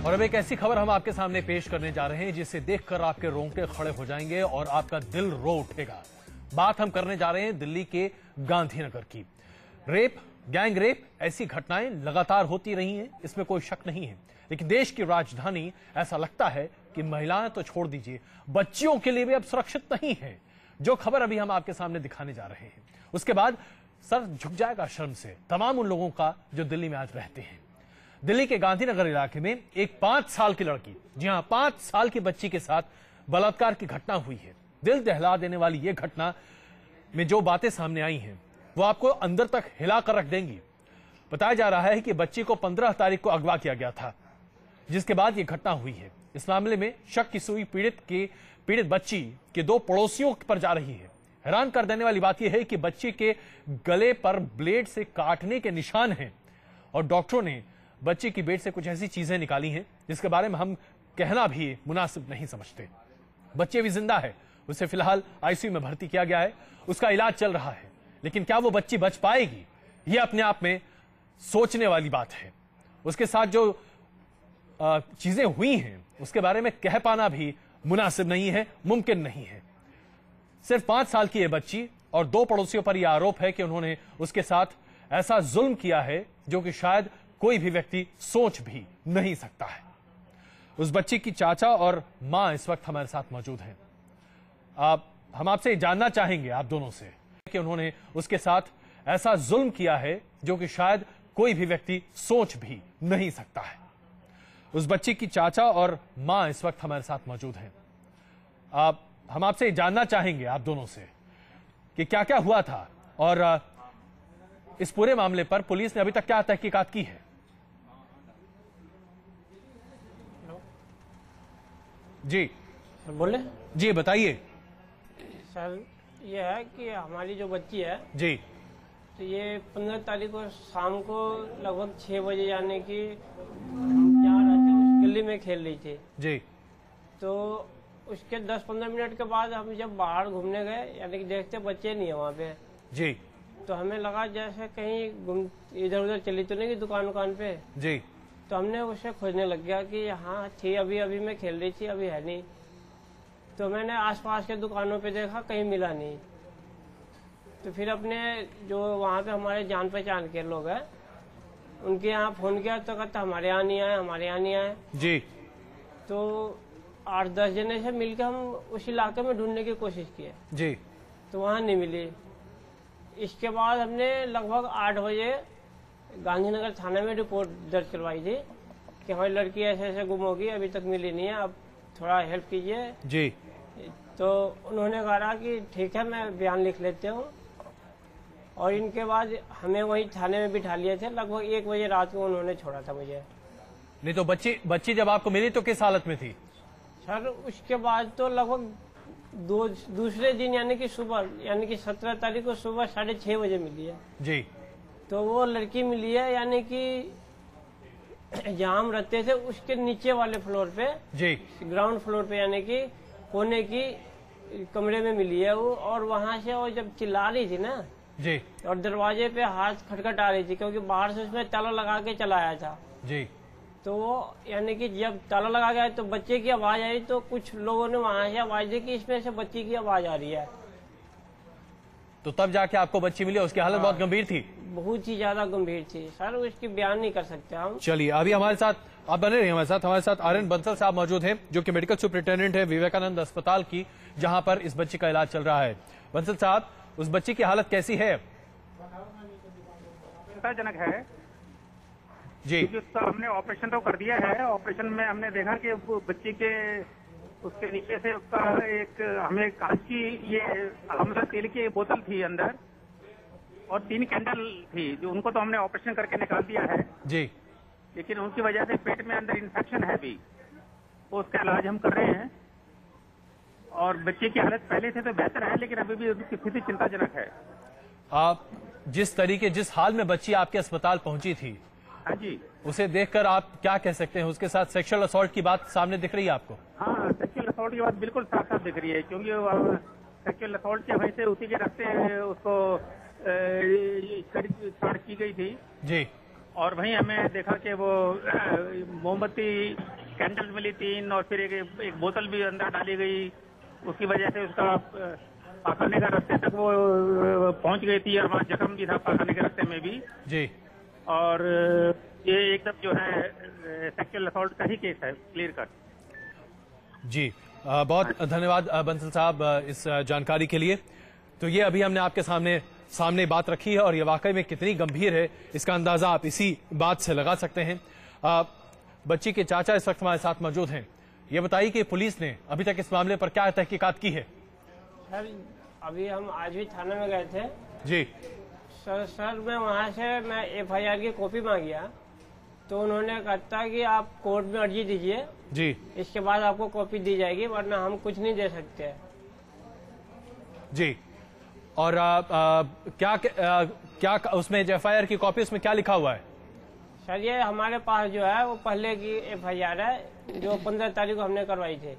और अब एक ऐसी खबर हम आपके सामने पेश करने जा रहे हैं जिसे देखकर आपके रोंगटे खड़े हो जाएंगे और आपका दिल रो उठेगा। बात हम करने जा रहे हैं दिल्ली के गांधीनगर की। रेप, गैंग रेप, ऐसी घटनाएं लगातार होती रही हैं, इसमें कोई शक नहीं है। लेकिन देश की राजधानी ऐसा लगता है कि महिलाएं तो छोड़ दीजिए, बच्चियों के लिए भी अब सुरक्षित नहीं है। जो खबर अभी हम आपके सामने दिखाने जा रहे हैं, उसके बाद सर झुक जाएगा शर्म से तमाम उन लोगों का जो दिल्ली में आज रहते हैं। दिल्ली के गांधीनगर इलाके में एक 5 साल की लड़की, जी हां 5 साल की बच्ची के साथ बलात्कार की घटना हुई है। दिल दहला देने वाली यह घटना में जो बातें सामने आई हैं वो आपको अंदर तक हिला कर रख देंगी। बताया जा रहा है कि बच्ची को 15 तारीख को अगवा किया गया था, जिसके बाद यह घटना हुई है। इस मामले में शक की सुई पीड़ित बच्ची के 2 पड़ोसियों पर जा रही है। हैरान कर देने वाली बात यह है कि बच्ची के गले पर ब्लेड से काटने के निशान हैं और डॉक्टरों ने बच्ची की पेट से कुछ ऐसी चीजें निकाली हैं जिसके बारे में हम कहना भी मुनासिब नहीं समझते। बच्ची अभी जिंदा है, उसे फिलहाल आईसीयू में भर्ती किया गया है, उसका इलाज चल रहा है। लेकिन क्या वो बच्ची बच पाएगी, यह अपने आप में सोचने वाली बात है। उसके साथ जो चीजें हुई हैं उसके बारे में कह पाना भी मुनासिब नहीं है, मुमकिन नहीं है। सिर्फ 5 साल की यह बच्ची और 2 पड़ोसियों पर यह आरोप है कि उन्होंने उसके साथ ऐसा जुल्म किया है जो कि शायद कोई भी व्यक्ति सोच भी नहीं सकता है। उस बच्ची की चाचा और मां इस वक्त हमारे साथ मौजूद हैं। हम आपसे जानना चाहेंगे आप दोनों से कि उन्होंने उसके साथ ऐसा जुल्म किया है जो कि शायद कोई भी व्यक्ति सोच भी नहीं सकता है। उस बच्ची की चाचा और मां इस वक्त हमारे साथ मौजूद हैं। हम आपसे जानना चाहेंगे आप दोनों से कि क्या क्या हुआ था और इस पूरे मामले पर पुलिस ने अभी तक क्या तहकीकात की है। जी सर बोले। जी बताइए। सर ये है कि हमारी जो बच्ची है जी, तो ये 15 तारीख को शाम को लगभग 6 बजे यानी कि जहाँ रहते उस गली में खेल रही थी जी। तो उसके 10-15 मिनट के बाद हम जब बाहर घूमने गए यानी कि देखते बच्चे नहीं है वहाँ पे जी तो हमें लगा जैसे कहीं इधर उधर चली तो नहीं कि दुकान पे जी। तो हमने उसे खोजने लग गया कि हाँ थी, अभी मैं खेल रही थी, अभी है नहीं। तो मैंने आसपास के दुकानों पे देखा, कहीं मिला नहीं। तो फिर अपने जो वहाँ पे हमारे जान पहचान के लोग हैं उनके यहाँ फोन किया तो कहता हमारे यहाँ नहीं आए जी। तो 8-10 जने से मिलकर हम उस इलाके में ढूंढने की कोशिश की जी। तो वहाँ नहीं मिली। इसके बाद हमने लगभग 8 बजे गांधीनगर थाने में रिपोर्ट दर्ज करवाई थी कि हमारी लड़की ऐसे गुम होगी, अभी तक मिली नहीं है, अब थोड़ा हेल्प कीजिए जी। तो उन्होंने कहा कि ठीक है मैं बयान लिख लेते हूँ। और इनके बाद हमें वही थाने में बिठा लिए थे। लगभग 1 बजे रात को उन्होंने छोड़ा था मुझे। नहीं तो बच्ची जब आपको मिली तो किस हालत में थी? सर उसके बाद तो लगभग दूसरे दिन यानी कि सुबह यानी कि 17 तारीख को सुबह 6:30 बजे मिली है जी। तो वो लड़की मिली है यानी कि जहाँ हम रहते थे उसके नीचे वाले फ्लोर पे जी, ग्राउंड फ्लोर पे यानी कि कोने की कमरे में मिली है वो। और वहाँ से वो जब चिल्ला रही थी ना जी और दरवाजे पे हाथ खटखटा रही थी क्योंकि बाहर से उसमें ताला लगा के चला आया था। जी। तो वो यानी कि जब ताला लगा गया तो बच्चे की आवाज आई तो कुछ लोगों ने वहाँ से आवाज दी कि इसमें से बच्ची की आवाज आ रही है। तो तब जाके आपको बच्ची मिली, उसकी हालत बहुत गंभीर थी, बहुत ही ज्यादा गंभीर थी सर, उसकी बयान नहीं कर सकते हम। चलिए अभी हमारे साथ आप बने रहिए, हमारे साथ आर्यन बंसल साहब मौजूद हैं जो कि मेडिकल सुपरिटेंडेंट है विवेकानंद अस्पताल की, जहां पर इस बच्ची का इलाज चल रहा है। बंसल साहब, उस बच्ची की हालत कैसी है? चिंताजनक है जी। उसका हमने ऑपरेशन तो कर दिया है। ऑपरेशन में हमने देखा कि वो बच्ची के उसके नीचे से उसका एक हमें कांच की ये हमला तेल की बोतल थी अंदर और 3 कैंडल थी जो उनको तो हमने ऑपरेशन करके निकाल दिया है जी। लेकिन उनकी वजह से पेट में अंदर इन्फेक्शन है भी, तो उसका इलाज हम कर रहे हैं। और बच्चे की हालत पहले से तो बेहतर है लेकिन अभी भी उसकी स्थिति चिंताजनक है। आप जिस हाल में बच्ची आपके अस्पताल पहुंची थी, हाँ जी, उसे देखकर आप क्या कह सकते हैं? उसके साथ सेक्सुअल असॉल्ट की बात सामने दिख रही है आपको? हाँ, सेक्सुअल असॉल्ट की बात बिल्कुल साफ साफ दिख रही है क्योंकि सेक्सुअल असॉल्ट के वहीं से उसी के रास्ते उसको छाड़ की गई थी जी। और वहीं हमें देखा कि वो मोमबत्ती कैंडल मिली 3 और फिर एक बोतल भी अंदर डाली गई। उसकी वजह से उसका पाखाने का रास्ते तक वो पहुंच गई थी और वहाँ जख्म भी था पाखाने के रास्ते में भी जी। और ये एकदम जो है सेक्सुअल असॉल्ट का ही केस है, क्लियर कट। जी बहुत धन्यवाद बंसल साहब इस जानकारी के लिए। तो ये अभी हमने आपके सामने बात रखी है और ये वाकई में कितनी गंभीर है इसका अंदाजा आप इसी बात से लगा सकते हैं। बच्ची के चाचा इस वक्त हमारे साथ मौजूद हैं। ये बताइए कि पुलिस ने अभी तक इस मामले पर क्या तहकीकात की है? सर अभी हम आज भी थाने में गए थे जी। सर मैं वहाँ से मैं FIR की कॉपी मांगिया तो उन्होंने कहा कि आप कोर्ट में अर्जी दीजिए जी, इसके बाद आपको कॉपी दी जाएगी वरना हम कुछ नहीं दे सकते जी। और क्या उसमें FIR की कॉपी उसमें क्या लिखा हुआ है? सर ये हमारे पास जो है वो पहले की FIR है जो 15 तारीख को हमने करवाई थी।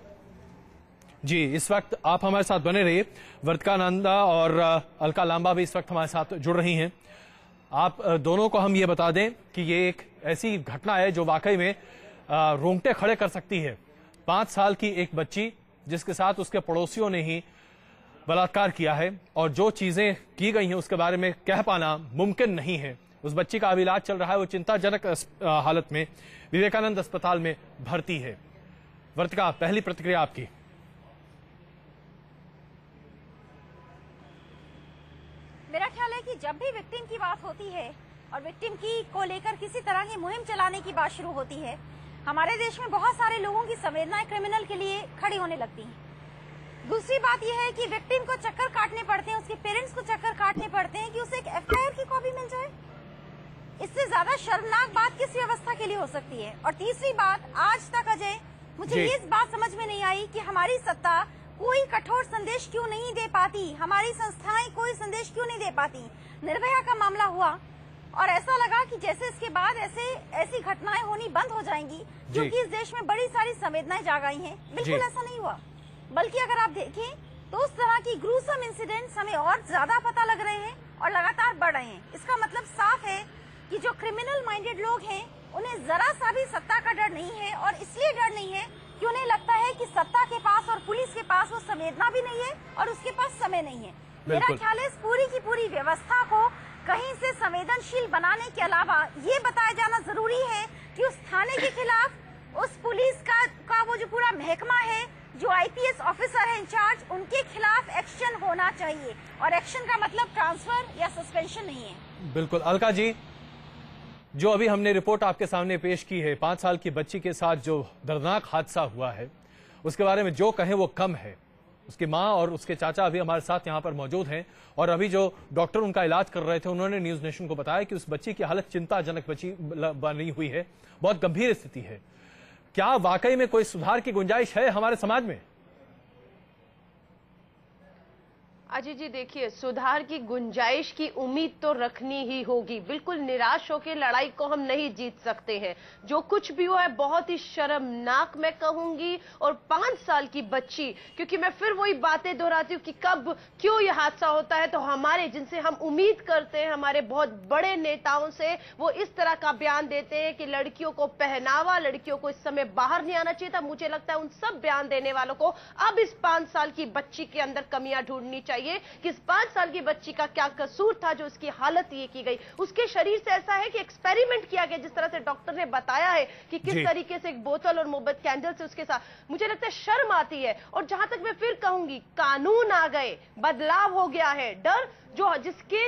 जी, इस वक्त आप हमारे साथ बने रहिए। वर्तिका नंदा और अलका लांबा भी इस वक्त हमारे साथ जुड़ रही हैं। आप दोनों को हम ये बता दें कि ये एक ऐसी घटना है जो वाकई में रोंगटे खड़े कर सकती है। 5 साल की एक बच्ची जिसके साथ उसके पड़ोसियों ने ही बलात्कार किया है और जो चीजें की गई हैं उसके बारे में कह पाना मुमकिन नहीं है। उस बच्ची का अभी इलाज चल रहा है, वो चिंताजनक हालत में विवेकानंद अस्पताल में भर्ती है। वर्तिका, पहली प्रतिक्रिया आपकी। मेरा ख्याल है कि जब भी विक्टिम की बात होती है और विक्टिम को लेकर किसी तरह की मुहिम चलाने की बात शुरू होती है, हमारे देश में बहुत सारे लोगों की संवेदनाएं क्रिमिनल के लिए खड़ी होने लगती हैं। दूसरी बात यह है कि विक्टिम को चक्कर काटने पड़ते हैं, उसके पेरेंट्स को चक्कर काटने पड़ते हैं कि उसे एक FIR की कॉपी मिल जाए। इससे ज्यादा शर्मनाक बात किस व्यवस्था के लिए हो सकती है? और तीसरी बात, आज तक अजय मुझे ये बात समझ में नहीं आई कि हमारी सत्ता कोई कठोर संदेश क्यों नहीं दे पाती, हमारी संस्थाएं कोई संदेश क्यों नहीं दे पाती। निर्भया का मामला हुआ और ऐसा लगा कि जैसे इसके बाद ऐसी घटनाएं होनी बंद हो जाएंगी क्योंकि इस देश में बड़ी सारी संवेदनाएं जाग आई हैं। बिल्कुल ऐसा नहीं हुआ, बल्कि अगर आप देखें तो उस तरह की ग्रूसम इंसिडेंट्स हमें और ज्यादा पता लग रहे हैं और लगातार बढ़ रहे हैं। इसका मतलब साफ है कि जो क्रिमिनल माइंडेड लोग हैं उन्हें जरा सा भी सत्ता का डर नहीं है और इसलिए डर नहीं है कि उन्हें लगता है कि सत्ता के पास और पुलिस के पास वो संवेदना भी नहीं है और उसके पास समय नहीं है। मेरा ख्याल है इस पूरी की पूरी व्यवस्था को कहीं से संवेदनशील बनाने के अलावा ये बताया जाना जरूरी है कि उस थाने के खिलाफ, उस पुलिस का वो जो पूरा महकमा है, जो IPS ऑफिसर है इंचार्ज, उनके खिलाफ एक्शन होना चाहिए। और एक्शन का मतलब ट्रांसफर या सस्पेंशन नहीं है। बिल्कुल। अलका जी, जो अभी हमने रिपोर्ट आपके सामने पेश की है, 5 साल की बच्ची के साथ जो दर्दनाक हादसा हुआ है उसके बारे में जो कहें वो कम है। उसकी मां और उसके चाचा अभी हमारे साथ यहां पर मौजूद हैं और अभी जो डॉक्टर उनका इलाज कर रहे थे उन्होंने न्यूज नेशन को बताया कि उस बच्ची की हालत चिंताजनक बनी हुई है, बहुत गंभीर स्थिति है। क्या वाकई में कोई सुधार की गुंजाइश है हमारे समाज में? अजय जी देखिए, सुधार की गुंजाइश की उम्मीद तो रखनी ही होगी। बिल्कुल निराश होकर लड़ाई को हम नहीं जीत सकते हैं। जो कुछ भी हुआ है बहुत ही शर्मनाक मैं कहूंगी। और 5 साल की बच्ची, क्योंकि मैं फिर वही बातें दोहराती हूँ कि कब क्यों यह हादसा होता है तो हमारे जिनसे हम उम्मीद करते हैं, हमारे बहुत बड़े नेताओं से, वो इस तरह का बयान देते हैं कि लड़कियों को पहनावा, लड़कियों को इस समय बाहर नहीं आना चाहिए था। मुझे लगता है उन सब बयान देने वालों को अब इस 5 साल की बच्ची के अंदर कमियां ढूंढनी चाहिए कि इस 5 साल की बच्ची का क्या कसूर था जो उसकी हालत ये की गई। उसके शरीर से ऐसा है कि एक्सपेरिमेंट किया गया, जिस तरह से डॉक्टर ने बताया है कि किस तरीके से एक बोतल और मोमबत्ती कैंडल से उसके साथ। मुझे लगता है शर्म आती है। और जहां तक मैं फिर कहूंगी, कानून आ गए, बदलाव हो गया है। डर जो जिसके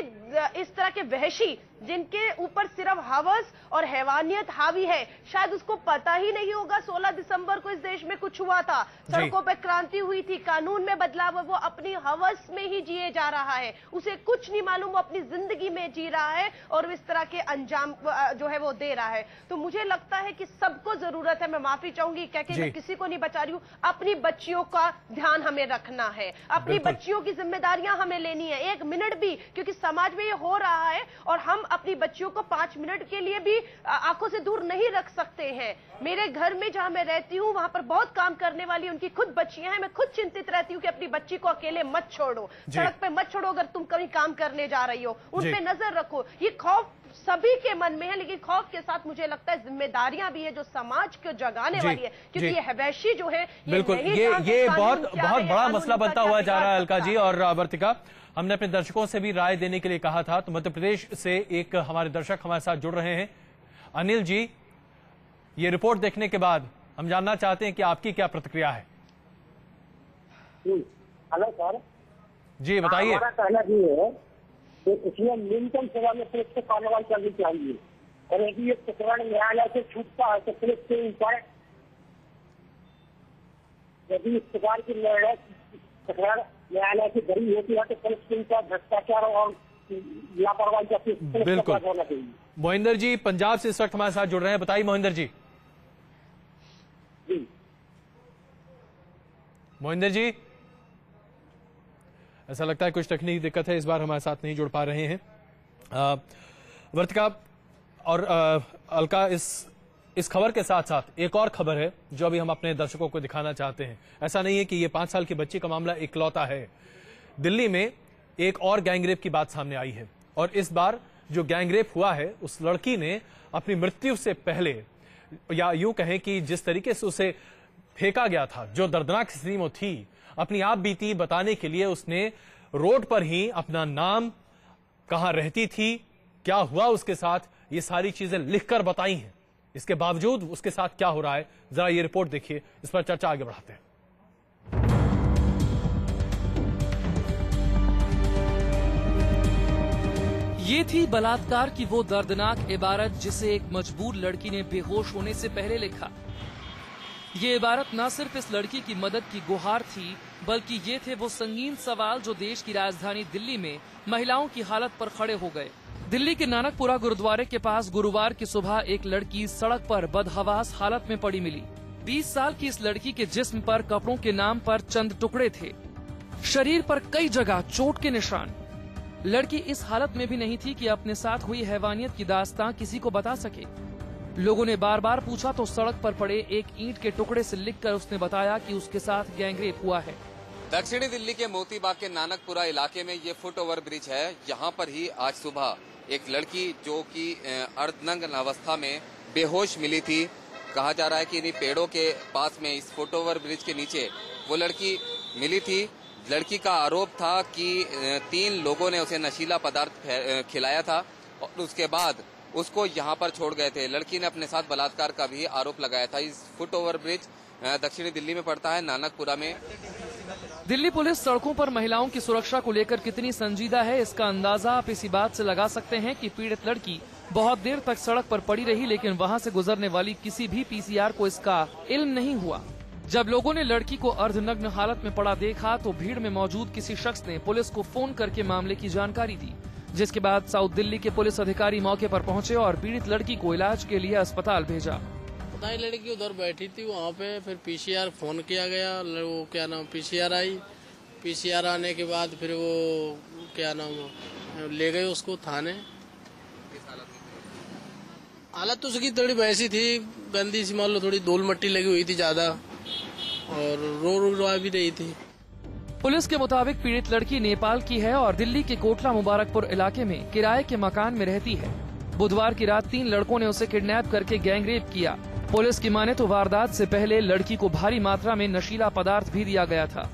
इस तरह के वहशी जिनके ऊपर सिर्फ हवस और हैवानियत हावी है, शायद उसको पता ही नहीं होगा 16 दिसंबर को इस देश में कुछ हुआ था, सड़कों पे क्रांति हुई थी, कानून में बदलाव है। वो अपनी हवस में ही जिए जा रहा है, उसे कुछ नहीं मालूम, वो अपनी जिंदगी में जी रहा है और इस तरह के अंजाम जो है वो दे रहा है। तो मुझे लगता है कि सबको जरूरत है, मैं माफी चाहूंगी कह के मैं किसी को नहीं बचा रही हूँ, अपनी बच्चियों का ध्यान हमें रखना है, अपनी बच्चियों की जिम्मेदारियां हमें लेनी है। 1 मिनट भी, क्योंकि समाज में ये हो रहा है और हम अपनी बच्चियों को 5 मिनट के लिए भी आंखों से दूर नहीं रख सकते हैं। मेरे घर में जहां मैं रहती हूं वहां पर बहुत काम करने वाली उनकी खुद बच्चियां हैं। मैं खुद चिंतित रहती हूं कि अपनी बच्ची को अकेले मत छोड़ो, सड़क पे मत छोड़ो, अगर तुम कहीं काम करने जा रही हो उन पे नजर रखो। ये खौफ सभी के मन में है, लेकिन खौफ के साथ मुझे लगता है जिम्मेदारियां भी है जो समाज को जगाने वाली है, क्योंकि ये हवैशी जो है बिल्कुल ये बहुत बड़ा मसला बनता हुआ जा रहा है अलका जी। और वर्तिका, हमने अपने दर्शकों से भी राय देने के लिए कहा था, तो मध्य प्रदेश से एक हमारे दर्शक हमारे साथ जुड़ रहे हैं। अनिल जी, ये रिपोर्ट देखने के बाद हम जानना चाहते हैं कि आपकी क्या प्रतिक्रिया है। हेलो सर जी बताइए। हमारा कहना ये है कि इसमें न्यूनतम सेवा में पुलिस को कार्रवाई करनी चाहिए, और यदि ये प्रकरण न्यायालय से छूटता है तो पुलिस के ऊपर, यदि इस प्रकार की प्रकरण न्यायालय की बड़ी होती है तो पुलिस के ऊपर भ्रष्टाचार और लापरवाही का बिल्कुल होना चाहिए। मोहिंदर जी पंजाब से इस वक्त हमारे साथ जुड़ रहे हैं, बताइए मोहिंदर जी। मोहिंदर जी, ऐसा लगता है कुछ तकनीकी दिक्कत है, इस बार हमारे साथ नहीं जुड़ पा रहे हैं। वर्तिका और अलका, इस खबर के साथ साथ एक और खबर है जो अभी हम अपने दर्शकों को दिखाना चाहते हैं। ऐसा नहीं है कि ये 5 साल की बच्ची का मामला इकलौता है। दिल्ली में एक और गैंगरेप की बात सामने आई है, और इस बार जो गैंगरेप हुआ है उस लड़की ने अपनी मृत्यु से पहले, या यूं कहें कि जिस तरीके से उसे फेंका गया था, जो दर्दनाक स्थिति में थी, अपनी आप बीती बताने के लिए उसने रोड पर ही अपना नाम, कहां रहती थी, क्या हुआ उसके साथ, ये सारी चीजें लिखकर बताई हैं। इसके बावजूद उसके साथ क्या हो रहा है, जरा ये रिपोर्ट देखिए, इस पर चर्चा आगे बढ़ाते हैं। ये थी बलात्कार की वो दर्दनाक इबारत जिसे एक मजबूर लड़की ने बेहोश होने से पहले लिखा। ये इबारत न सिर्फ इस लड़की की मदद की गुहार थी, बल्कि ये थे वो संगीन सवाल जो देश की राजधानी दिल्ली में महिलाओं की हालत पर खड़े हो गए। दिल्ली के नानकपुरा गुरुद्वारे के पास गुरुवार की सुबह एक लड़की सड़क पर बदहवास हालत में पड़ी मिली। 20 साल की इस लड़की के जिस्म पर कपड़ों के नाम पर चंद टुकड़े थे, शरीर पर कई जगह चोट के निशान। लड़की इस हालत में भी नहीं थी कि अपने साथ हुई हैवानियत की दास्तां किसी को बता सके। लोगों ने बार बार पूछा तो सड़क पर पड़े एक ईंट के टुकड़े से लिखकर उसने बताया कि उसके साथ गैंगरेप हुआ है। दक्षिणी दिल्ली के मोतीबाग के नानकपुरा इलाके में ये फुट ओवर ब्रिज है। यहाँ पर ही आज सुबह एक लड़की जो कि अर्धनग्न अवस्था में बेहोश मिली थी। कहा जा रहा है कि इन्हीं पेड़ों के पास में इस फुट ओवर ब्रिज के नीचे वो लड़की मिली थी। लड़की का आरोप था कि 3 लोगों ने उसे नशीला पदार्थ खिलाया था और उसके बाद उसको यहाँ पर छोड़ गए थे। लड़की ने अपने साथ बलात्कार का भी आरोप लगाया था। इस फुट ओवर ब्रिज दक्षिणी दिल्ली में पड़ता है, नानकपुरा में। दिल्ली पुलिस सड़कों पर महिलाओं की सुरक्षा को लेकर कितनी संजीदा है, इसका अंदाजा आप इसी बात से लगा सकते हैं कि पीड़ित लड़की बहुत देर तक सड़क पर पड़ी रही, लेकिन वहां से गुजरने वाली किसी भी पीसीआर को इसका इल्म नहीं हुआ। जब लोगों ने लड़की को अर्धनग्न हालत में पड़ा देखा तो भीड़ में मौजूद किसी शख्स ने पुलिस को फोन करके मामले की जानकारी दी, जिसके बाद साउथ दिल्ली के पुलिस अधिकारी मौके पर पहुंचे और पीड़ित लड़की को इलाज के लिए अस्पताल भेजा। लड़की उधर बैठी थी वहाँ पे, फिर पीसीआर फोन किया गया, वो क्या नाम पीसीआर आई। पीसीआर आने के बाद फिर वो क्या नाम ले गए उसको थाने। हालत तो उसकी थोड़ी वैसी थी, गंदी सी, मान लो थोड़ी धूल मट्टी लगी हुई थी ज्यादा, और रो भी रही थी। पुलिस के मुताबिक पीड़ित लड़की नेपाल की है और दिल्ली के कोटला मुबारकपुर इलाके में किराए के मकान में रहती है। बुधवार की रात 3 लड़कों ने उसे किडनैप करके गैंगरेप किया। पुलिस की माने तो वारदात से पहले लड़की को भारी मात्रा में नशीला पदार्थ भी दिया गया था।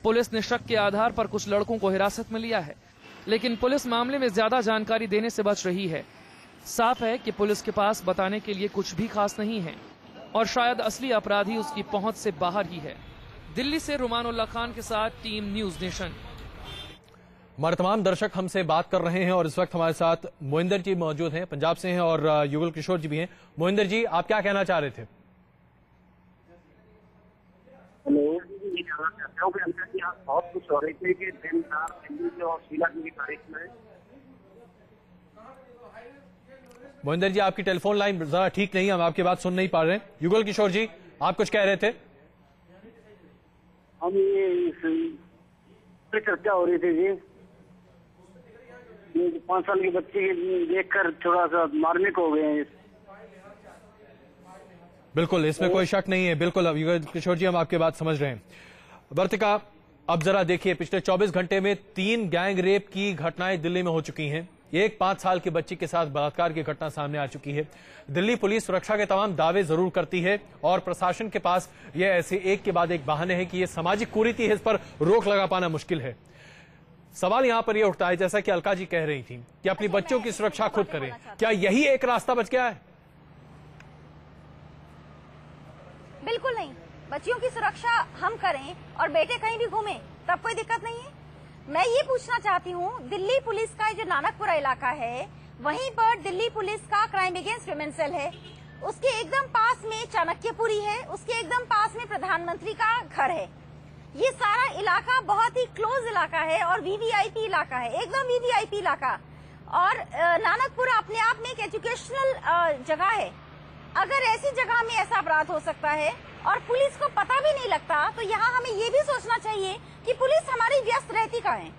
पुलिस ने शक के आधार पर कुछ लड़कों को हिरासत में लिया है, लेकिन पुलिस मामले में ज्यादा जानकारी देने से बच रही है। साफ है कि पुलिस के पास बताने के लिए कुछ भी खास नहीं है और शायद असली अपराधी उसकी पहुंच से बाहर ही है। दिल्ली से रुमानुल्लाह खान के साथ टीम न्यूज नेशन। हमारे तमाम दर्शक हमसे बात कर रहे हैं और इस वक्त हमारे साथ मोहिंदर जी मौजूद हैं, पंजाब से हैं, और युगल किशोर जी भी हैं। मोहिंदर जी, आप क्या कहना चाह रहे थे? बहुत कुछ हो रही थी कि दिन रात दिल्ली और शीलाजी की तारीख में। मोहिंदर जी, आपकी टेलीफोन लाइन जरा ठीक नहीं है, हम आपकी बात सुन नहीं पा रहे हैं। युगल किशोर जी, आप कुछ कह रहे थे? हम ये चर्चा हो रही थी जी, 5 साल की बच्ची देखकर थोड़ा सा मार्मिक हो गए हैं। बिल्कुल, इसमें कोई शक नहीं है। बिल्कुल, अब युगल किशोर जी हम आपकी बात समझ रहे हैं। वर्तिका, अब जरा देखिए, पिछले 24 घंटे में 3 गैंग रेप की घटनाएं दिल्ली में हो चुकी हैं। एक 5 साल की बच्ची के साथ बलात्कार की घटना सामने आ चुकी है। दिल्ली पुलिस सुरक्षा के तमाम दावे जरूर करती है और प्रशासन के पास यह ऐसे एक के बाद एक बहाने हैं कि यह सामाजिक कुरीति है, इस पर रोक लगा पाना मुश्किल है। सवाल यहां पर यह उठता है, जैसा कि अलका जी कह रही थी, कि अपनी बच्चों की सुरक्षा खुद करें। क्या यही एक रास्ता बच गया है? बिल्कुल नहीं। बच्चियों की सुरक्षा हम करें और बेटे कहीं भी घूमे तब कोई दिक्कत नहीं है। मैं ये पूछना चाहती हूँ, दिल्ली पुलिस का जो नानकपुरा इलाका है, वहीं पर दिल्ली पुलिस का क्राइम अगेंस्ट वुमेन सेल है, उसके एकदम पास में चाणक्यपुरी है, उसके एकदम पास में प्रधानमंत्री का घर है। ये सारा इलाका बहुत ही क्लोज इलाका है और वीवीआईपी इलाका है, एकदम वीवीआईपी इलाका। और नानकपुरा अपने आप में एक एजुकेशनल जगह है। अगर ऐसी जगह में ऐसा अपराध हो सकता है और पुलिस को पता भी नहीं लगता, तो यहाँ हमें ये भी सोचना चाहिए कि पुलिस हमारी व्यस्त रहती कहाँ है।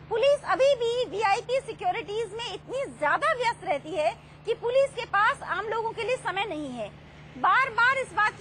पुलिस अभी भी वीआईपी सिक्योरिटीज में इतनी ज्यादा व्यस्त रहती है कि पुलिस के पास आम लोगों के लिए समय नहीं है। बार बार इस बात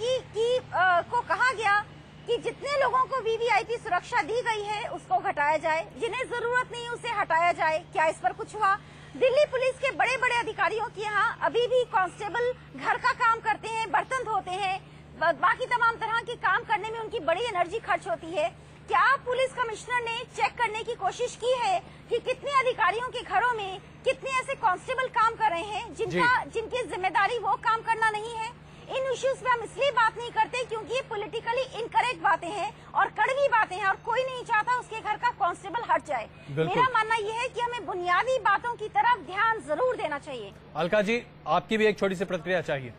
को कहा गया कि जितने लोगों को वीवीआईपी सुरक्षा दी गई है उसको घटाया जाए, जिन्हें जरूरत नहीं उसे हटाया जाए। क्या इस पर कुछ हुआ? दिल्ली पुलिस के बड़े बड़े अधिकारियों के यहाँ अभी भी कांस्टेबल घर का काम करते हैं, बर्तन धोते हैं, बाकी तमाम तरह के काम करने में उनकी बड़ी एनर्जी खर्च होती है। क्या पुलिस कमिश्नर ने चेक करने की कोशिश की है कि कितने अधिकारियों के घरों में कितने ऐसे कांस्टेबल काम कर रहे हैं जिनकी जिम्मेदारी वो काम करना नहीं है? इन इश्यूज पे हम इसलिए बात नहीं करते क्योंकि ये पॉलिटिकली इनकरेक्ट बातें हैं और कड़वी बातें हैं और कोई नहीं चाहता उसके घर का कांस्टेबल हट जाए। मेरा मानना यह है कि हमें बुनियादी बातों की तरफ ध्यान जरूर देना चाहिए। अलका जी, आपकी भी एक छोटी सी प्रतिक्रिया चाहिए।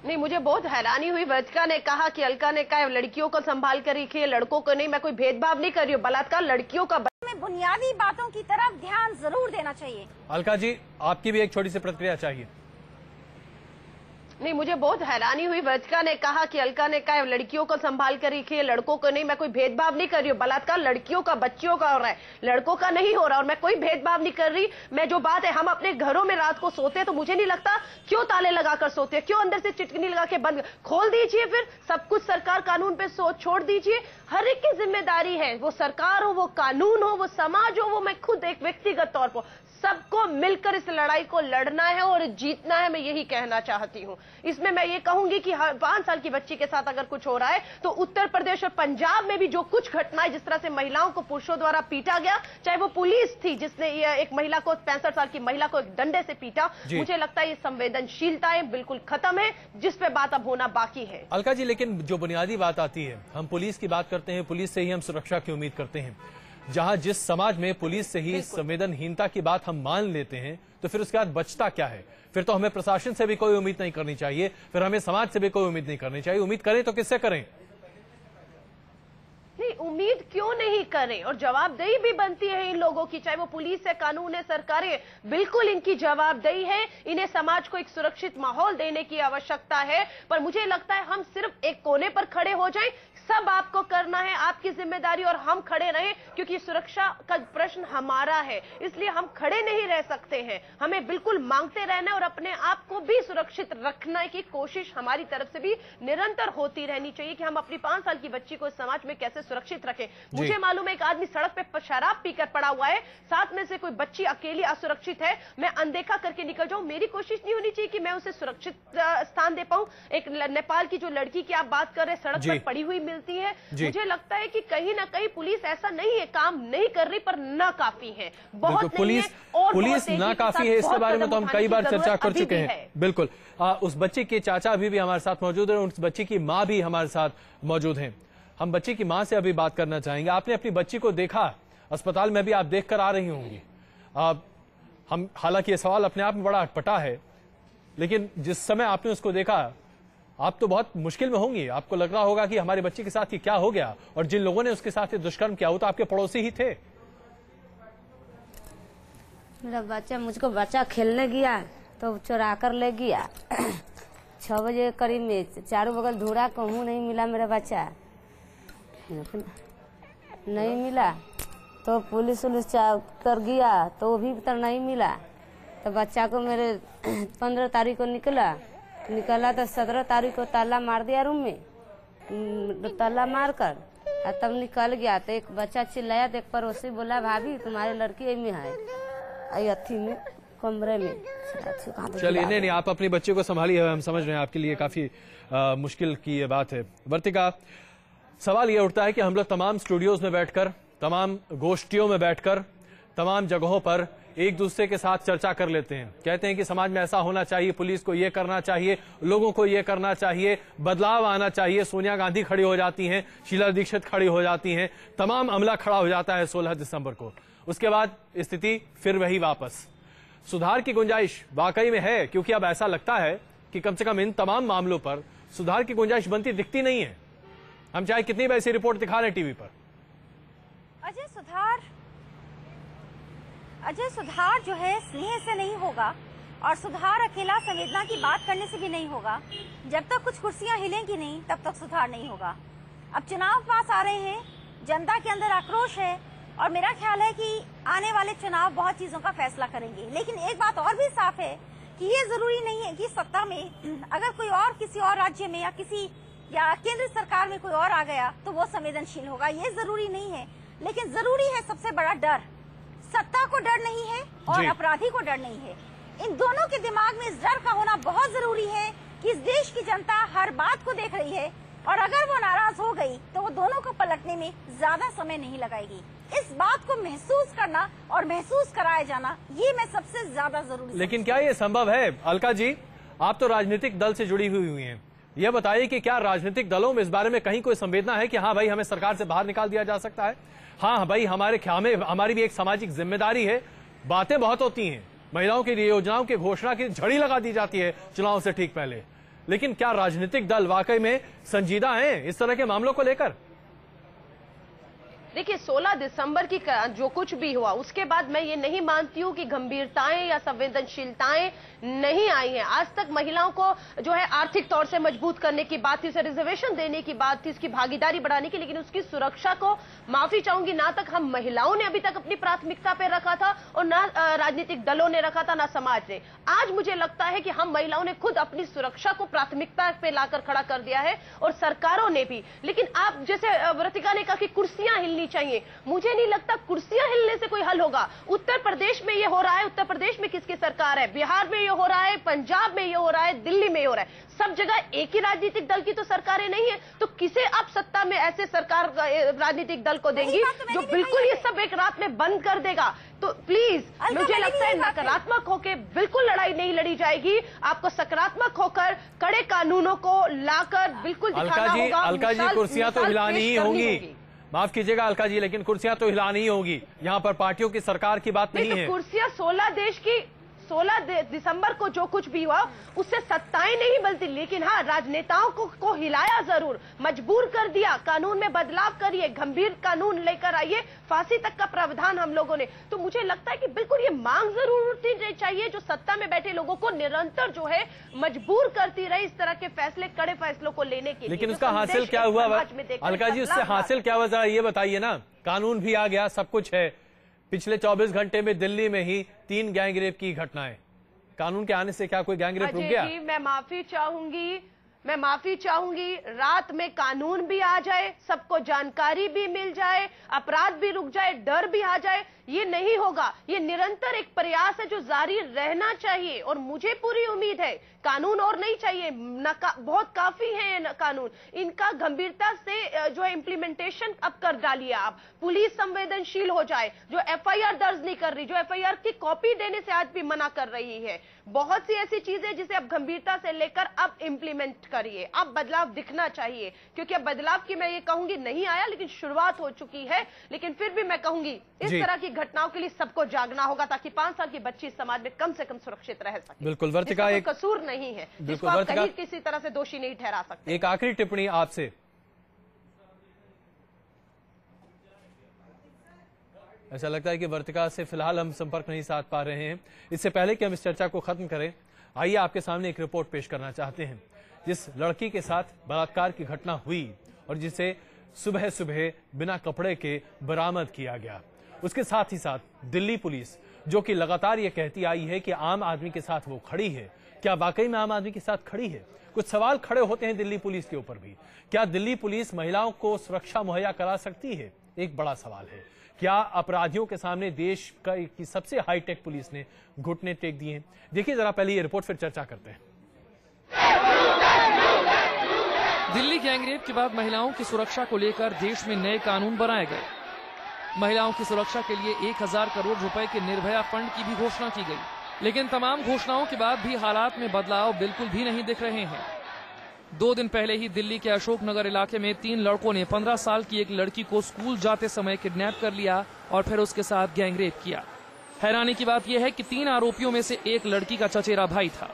नहीं, मुझे बहुत हैरानी हुई। वज्का ने कहा कि अलका ने कहा लड़कियों को संभाल कर रखिए, लड़कों को नहीं। मैं कोई भेदभाव नहीं कर रही हूँ, बलात्कार लड़कियों का। हमें बुनियादी बातों की तरफ ध्यान जरूर देना चाहिए। अलका जी, आपकी भी एक छोटी सी प्रतिक्रिया चाहिए। नहीं, मुझे बहुत हैरानी हुई। वज्का ने कहा कि अलका ने कहा लड़कियों को संभाल कर रखिए, लड़कों को नहीं। मैं कोई भेदभाव नहीं कर रही हूँ, बलात्कार लड़कियों का, बच्चियों का हो रहा है, लड़कों का नहीं हो रहा। और मैं कोई भेदभाव नहीं कर रही। मैं जो बात है, हम अपने घरों में रात को सोते हैं तो मुझे नहीं लगता क्यों ताले लगाकर सोते हैं, क्यों अंदर से चिटकनी लगा के बंद खोल दीजिए, फिर सब कुछ सरकार कानून पे छोड़ दीजिए। हर एक की जिम्मेदारी है, वो सरकार हो, वो कानून हो, वो समाज हो, वो मैं खुद एक व्यक्तिगत तौर पर, सबको मिलकर इस लड़ाई को लड़ना है और जीतना है। मैं यही कहना चाहती हूँ। इसमें मैं ये कहूंगी कि 5 साल की बच्ची के साथ अगर कुछ हो रहा है तो उत्तर प्रदेश और पंजाब में भी जो कुछ घटनाएं, जिस तरह से महिलाओं को पुरुषों द्वारा पीटा गया, चाहे वो पुलिस थी जिसने एक महिला को, 65 साल की महिला को एक डंडे से पीटा, मुझे लगता है ये संवेदनशीलताएं बिल्कुल खत्म है, जिस पे बात अब होना बाकी है। अलका जी, लेकिन जो बुनियादी बात आती है, हम पुलिस की बात करते हैं, पुलिस से ही हम सुरक्षा की उम्मीद करते हैं। जहां जिस समाज में पुलिस से ही संवेदनहीनता की बात हम मान लेते हैं, तो फिर उसके बाद बचता क्या है? फिर तो हमें प्रशासन से भी कोई उम्मीद नहीं करनी चाहिए, फिर हमें समाज से भी कोई उम्मीद नहीं करनी चाहिए। उम्मीद करें तो किससे करें? नहीं, उम्मीद क्यों नहीं करें? और जवाबदेही भी बनती है इन लोगों की, चाहे वो पुलिस है, कानून है, सरकार है, बिल्कुल इनकी जवाबदेही है। इन्हें समाज को एक सुरक्षित माहौल देने की आवश्यकता है। पर मुझे लगता है हम सिर्फ एक कोने पर खड़े हो जाएं, सब आपको करना है, आपकी जिम्मेदारी, और हम खड़े रहें, क्योंकि सुरक्षा का प्रश्न हमारा है, इसलिए हम खड़े नहीं रह सकते हैं। हमें बिल्कुल मांगते रहना और अपने आप को भी सुरक्षित रखने की कोशिश हमारी तरफ से भी निरंतर होती रहनी चाहिए कि हम अपनी 5 साल की बच्ची को समाज में कैसे सुरक्षित रखें। मुझे मालूम है एक आदमी सड़क पे शराब पीकर पड़ा हुआ है, साथ में से कोई बच्ची अकेली असुरक्षित है, मैं अनदेखा करके निकल जाऊं, मेरी कोशिश नहीं होनी चाहिए कि मैं उसे सुरक्षित स्थान दे पाऊं। एक नेपाल की जो लड़की की आप बात कर रहे, सड़क पर पड़ी हुई मिलती है। मुझे लगता है कि कहीं ना कहीं पुलिस ऐसा नहीं है, काम नहीं कर रही, पर नाकाफी है, बहुत पुलिस नाकाफी है। इसके बारे में तो हम कई बार चर्चा कर चुके हैं। बिल्कुल, उस बच्चे के चाचा अभी भी हमारे साथ मौजूद है, उस बच्ची की माँ भी हमारे साथ मौजूद है। हम बच्ची की माँ से अभी बात करना चाहेंगे। आपने अपनी बच्ची को देखा, अस्पताल में भी आप देख कर आ रही होंगी। हम, हालांकि ये सवाल अपने आप में बड़ा अटपटा है, लेकिन जिस समय आपने उसको देखा, आप तो बहुत मुश्किल में होंगी। आपको लग रहा होगा कि हमारी बच्ची के साथ ये क्या हो गया, और जिन लोगों ने उसके साथ ये दुष्कर्म किया वो तो आपके पड़ोसी ही थे। मेरा बच्चा, मुझको बच्चा खेलने गया तो चुरा कर ले गया। 6 बजे करीब में चारों बगल ढूंढा, कहूँ नहीं मिला मेरा बच्चा, नहीं मिला। तो पुलिस कर गया तो वो भी तर नहीं मिला। तो बच्चा को मेरे 15 तारीख को निकला तो 17 तारीख को ताला मार दिया रूम में, ताला मार कर तब निकल गया। तो एक बच्चा चिल्लाया, तो एक पड़ोसी बोला भाभी तुम्हारी लड़की में है। अथी में कमरे में। चलिए, नहीं, आप अपने बच्चे को संभालिए, हम समझ रहे हैं आपके लिए काफी मुश्किल की ये बात है। वर्तिका, सवाल ये उठता है कि हम लोग तमाम स्टूडियोज में बैठकर, तमाम गोष्ठियों में बैठकर, तमाम जगहों पर एक दूसरे के साथ चर्चा कर लेते हैं, कहते हैं कि समाज में ऐसा होना चाहिए, पुलिस को ये करना चाहिए, लोगों को ये करना चाहिए, बदलाव आना चाहिए। सोनिया गांधी खड़ी हो जाती हैं, शीला दीक्षित खड़ी हो जाती हैं, तमाम अमला खड़ा हो जाता है 16 दिसंबर को। उसके बाद स्थिति फिर वही वापस। सुधार की गुंजाइश वाकई में है, क्योंकि अब ऐसा लगता है कि कम से कम इन तमाम मामलों पर सुधार की गुंजाइश बनती दिखती नहीं है, हम चाहे कितनी भी ऐसी रिपोर्ट दिखा रहे हैं टीवी पर। अजय, सुधार जो है स्नेह से नहीं होगा, और सुधार अकेला संवेदना की बात करने से भी नहीं होगा। जब तक कुछ कुर्सियां हिलेंगी नहीं, तब तक सुधार नहीं होगा। अब चुनाव पास आ रहे हैं, जनता के अंदर आक्रोश है, और मेरा ख्याल है कि आने वाले चुनाव बहुत चीजों का फैसला करेंगे। लेकिन एक बात और भी साफ है कि ये जरूरी नहीं है कि सत्ता में अगर कोई और किसी और राज्य में या केंद्र सरकार में कोई और आ गया तो वो संवेदनशील होगा, ये जरूरी नहीं है। लेकिन जरूरी है सबसे बड़ा डर, सत्ता को डर नहीं है और अपराधी को डर नहीं है। इन दोनों के दिमाग में इस डर का होना बहुत जरूरी है कि इस देश की जनता हर बात को देख रही है, और अगर वो नाराज हो गई तो वो दोनों को पलटने में ज्यादा समय नहीं लगाएगी। इस बात को महसूस करना और महसूस कराया जाना, ये मैं सबसे ज्यादा जरूरी। लेकिन क्या ये संभव है? अलका जी, आप तो राजनीतिक दल से जुड़ी हुई हैं, ये बताइए कि क्या राजनीतिक दलों में इस बारे में कहीं कोई संवेदना है कि हाँ भाई, हमें सरकार से बाहर निकाल दिया जा सकता है? हाँ भाई, हमारी भी एक सामाजिक जिम्मेदारी है। बातें बहुत होती हैं, महिलाओं की योजनाओं की घोषणा की झड़ी लगा दी जाती है चुनाव से ठीक पहले, लेकिन क्या राजनीतिक दल वाकई में संजीदा हैं इस तरह के मामलों को लेकर? देखिए, 16 दिसंबर की जो कुछ भी हुआ उसके बाद मैं ये नहीं मानती हूँ कि गंभीरताएं या संवेदनशीलताएं नहीं आई हैं। आज तक महिलाओं को जो है आर्थिक तौर से मजबूत करने की बात थी, उसे रिजर्वेशन देने की बात थी, उसकी भागीदारी बढ़ाने की, लेकिन उसकी सुरक्षा को माफी चाहूंगी, ना तक हम महिलाओं ने अभी तक अपनी प्राथमिकता पे रखा था और ना राजनीतिक दलों ने रखा था, ना समाज ने। आज मुझे लगता है कि हम महिलाओं ने खुद अपनी सुरक्षा को प्राथमिकता पे लाकर खड़ा कर दिया है, और सरकारों ने भी। लेकिन आप जैसे वर्तिका ने कहा कि कुर्सियां हिलनी चाहिए, मुझे नहीं लगता कुर्सियां हिलने से कोई हल होगा। उत्तर प्रदेश में ये हो रहा है, उत्तर प्रदेश में किसकी सरकार है, बिहार में ये हो रहा है, पंजाब में ये हो रहा है, दिल्ली में ये हो रहा है, सब जगह एक ही राजनीतिक दल की तो सरकारें नहीं है। तो किसे आप सत्ता में ऐसे सरकार राजनीतिक दल को देंगी जो बिल्कुल ये सब एक रात में बंद कर देगा? तो प्लीज, मुझे लगता है नकारात्मक होकर बिल्कुल लड़ाई नहीं लड़ी जाएगी, आपको सकारात्मक होकर कड़े कानूनों को लाकर बिल्कुल दिखाना होगा। अलका जी, कुर्सियां तो हिलानी ही होंगी, माफ कीजिएगा अलका जी, लेकिन कुर्सियां तो हिलानी ही होगी। यहाँ पर पार्टियों की सरकार की बात नहीं है। कुर्सियां 16 दिसंबर को जो कुछ भी हुआ उससे सत्ताएं नहीं बदलती, लेकिन हाँ, राजनेताओं को हिलाया जरूर, मजबूर कर दिया, कानून में बदलाव करिए, गंभीर कानून लेकर आइए, फांसी तक का प्रावधान हम लोगों ने। तो मुझे लगता है कि बिल्कुल ये मांग जरूर उठनी चाहिए जो सत्ता में बैठे लोगों को निरंतर जो है मजबूर करती रहे इस तरह के फैसले, कड़े फैसलों को लेने के लिए। लेकिन उसका हासिल क्या हुआ अलका जी? उससे हासिल क्या हुआ ये बताइए ना। कानून भी आ गया, सब कुछ है। पिछले 24 घंटे में दिल्ली में ही 3 गैंगरेप की घटनाएं। कानून के आने से क्या कोई गैंगरेप रुक गया? मैं माफी चाहूंगी, रात में कानून भी आ जाए, सबको जानकारी भी मिल जाए, अपराध भी रुक जाए, डर भी आ जाए, ये नहीं होगा। ये निरंतर एक प्रयास है जो जारी रहना चाहिए, और मुझे पूरी उम्मीद है कानून और नहीं चाहिए, बहुत काफी है कानून, इनका गंभीरता से जो है इम्प्लीमेंटेशन अब कर डालिए आप। पुलिस संवेदनशील हो जाए, जो एफआईआर दर्ज नहीं कर रही, जो एफआईआर की कॉपी देने से आज भी मना कर रही है, बहुत सी ऐसी चीजें जिसे अब गंभीरता से लेकर अब इम्प्लीमेंट करिए। अब बदलाव दिखना चाहिए, क्योंकि अब बदलाव की मैं ये कहूंगी नहीं आया, लेकिन शुरुआत हो चुकी है। लेकिन फिर भी मैं कहूंगी इस तरह की घटनाओं के लिए सबको जागना होगा, ताकि 5 साल की बच्ची समाज में कम से कम सुरक्षित रह सके। बिल्कुल वर्तिका, एक कसूर नहीं है, जिसको आप कहीं किसी तरह से दोषी नहीं ठहरा सकते। एक आखिरी टिप्पणी आपसे। ऐसा लगता है कि वर्तिका से फिलहाल हम संपर्क नहीं साध पा रहे हैं। इससे पहले कि हम इस चर्चा को खत्म करें, आइए आपके सामने एक रिपोर्ट पेश करना चाहते हैं। जिस लड़की के साथ बलात्कार की घटना हुई और जिसे सुबह सुबह बिना कपड़े के बरामद किया गया, उसके साथ ही साथ दिल्ली पुलिस जो कि लगातार ये कहती आई है कि आम आदमी के साथ वो खड़ी है, क्या वाकई में आम आदमी के साथ खड़ी है? कुछ सवाल खड़े होते हैं दिल्ली पुलिस के ऊपर भी। क्या दिल्ली पुलिस महिलाओं को सुरक्षा मुहैया करा सकती है? एक बड़ा सवाल है, क्या अपराधियों के सामने देश की सबसे हाईटेक पुलिस ने घुटने टेक दिए हैं? देखिए जरा पहले ये रिपोर्ट, फिर चर्चा करते हैं। दिल्ली गैंगरेप के बाद महिलाओं की सुरक्षा को लेकर देश में नए कानून बनाए गए। महिलाओं की सुरक्षा के लिए 1000 करोड़ रुपए के निर्भया फंड की भी घोषणा की गई, लेकिन तमाम घोषणाओं के बाद भी हालात में बदलाव बिल्कुल भी नहीं दिख रहे हैं। 2 दिन पहले ही दिल्ली के अशोकनगर इलाके में 3 लड़कों ने 15 साल की एक लड़की को स्कूल जाते समय किडनैप कर लिया और फिर उसके साथ गैंगरेप किया। हैरानी की बात यह है कि 3 आरोपियों में से एक लड़की का चचेरा भाई था।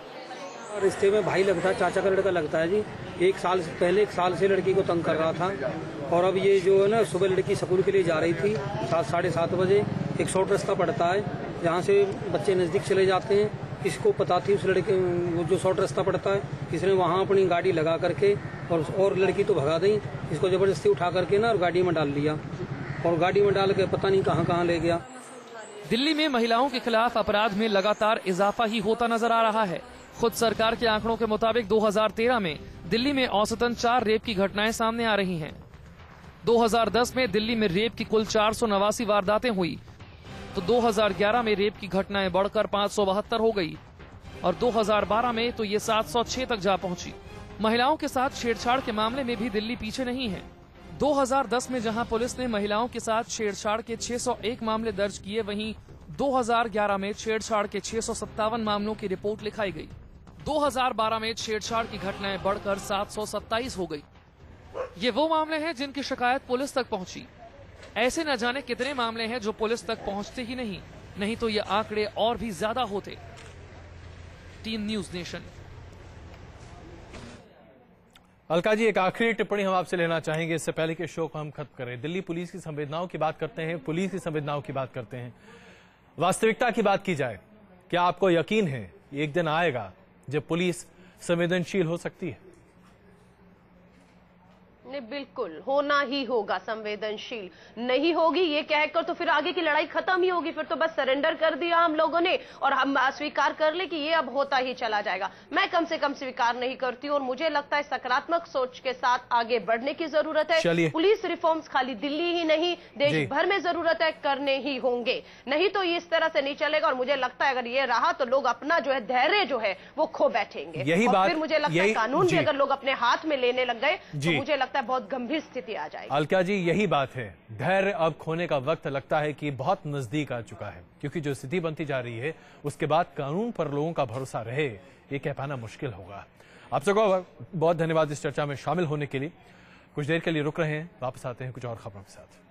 रिश्ते में भाई लगता है, चाचा का लड़का लगता है जी। 1 साल पहले 1 साल से लड़की को तंग कर रहा था और अब ये जो है ना, सुबह लड़की स्कूल के लिए जा रही थी 7-7:30 बजे। एक शॉर्ट रास्ता पड़ता है जहाँ से बच्चे नजदीक चले जाते हैं। इसको पता थी उस लड़के वो जो शॉर्ट रास्ता पड़ता है, इसने वहाँ अपनी गाड़ी लगा करके और लड़की तो भगा दी, इसको जबरदस्ती उठा करके ना और गाड़ी में डाल लिया और गाड़ी में डाल के पता नहीं कहाँ ले गया। दिल्ली में महिलाओं के खिलाफ अपराध में लगातार इजाफा ही होता नजर आ रहा है। खुद सरकार के आंकड़ों के मुताबिक 2013 में दिल्ली में औसतन 4 रेप की घटनाएं सामने आ रही हैं। 2010 में दिल्ली में रेप की कुल 489 वारदातें हुई, तो 2011 में रेप की घटनाएं बढ़कर 572 हो गई और 2012 में तो ये 706 तक जा पहुंची। महिलाओं के साथ छेड़छाड़ के मामले में भी दिल्ली पीछे नहीं है। 2010 में जहां पुलिस ने महिलाओं के साथ छेड़छाड़ के 601 मामले दर्ज किए, वहीं 2011 में छेड़छाड़ के 657 मामलों की रिपोर्ट लिखाई गई। 2012 में छेड़छाड़ की घटनाएं बढ़कर 727 हो गई। ये वो मामले हैं जिनकी शिकायत पुलिस तक पहुंची। ऐसे न जाने कितने मामले हैं जो पुलिस तक पहुंचते ही नहीं तो ये आंकड़े और भी ज्यादा होते। Team News Nation. Alka ji, एक आखिरी टिप्पणी हम आपसे लेना चाहेंगे इससे पहले कि शो को हम खत्म करें। दिल्ली पुलिस की संवेदनाओं की बात करते हैं, पुलिस की संवेदनाओं की बात करते हैं, वास्तविकता की बात की जाए, क्या आपको यकीन है एक दिन आएगा जब पुलिस संवेदनशील हो सकती है? नहीं, बिल्कुल होना ही होगा संवेदनशील। नहीं होगी ये कहकर तो फिर आगे की लड़ाई खत्म ही होगी, फिर तो बस सरेंडर कर दिया हम लोगों ने और हम स्वीकार कर ले कि ये अब होता ही चला जाएगा। मैं कम से कम स्वीकार नहीं करती और मुझे लगता है सकारात्मक सोच के साथ आगे बढ़ने की जरूरत है। पुलिस रिफॉर्म्स खाली दिल्ली ही नहीं, देश भर में जरूरत है, करने ही होंगे, नहीं तो ये इस तरह से नहीं चलेगा। और मुझे लगता है अगर ये रहा तो लोग अपना जो है धैर्य जो है वो खो बैठेंगे और फिर मुझे लगता है कानून भी अगर लोग अपने हाथ में लेने लग गए तो मुझे लगता है बहुत गंभीर स्थिति आ जाएगी। अलका जी, यही बात है, धैर्य अब खोने का वक्त लगता है कि बहुत नजदीक आ चुका है, क्योंकि जो स्थिति बनती जा रही है उसके बाद कानून पर लोगों का भरोसा रहे, ये कह पाना मुश्किल होगा। आप सबको बहुत धन्यवाद इस चर्चा में शामिल होने के लिए। कुछ देर के लिए रुक रहे हैं, वापस आते हैं कुछ और खबरों के साथ।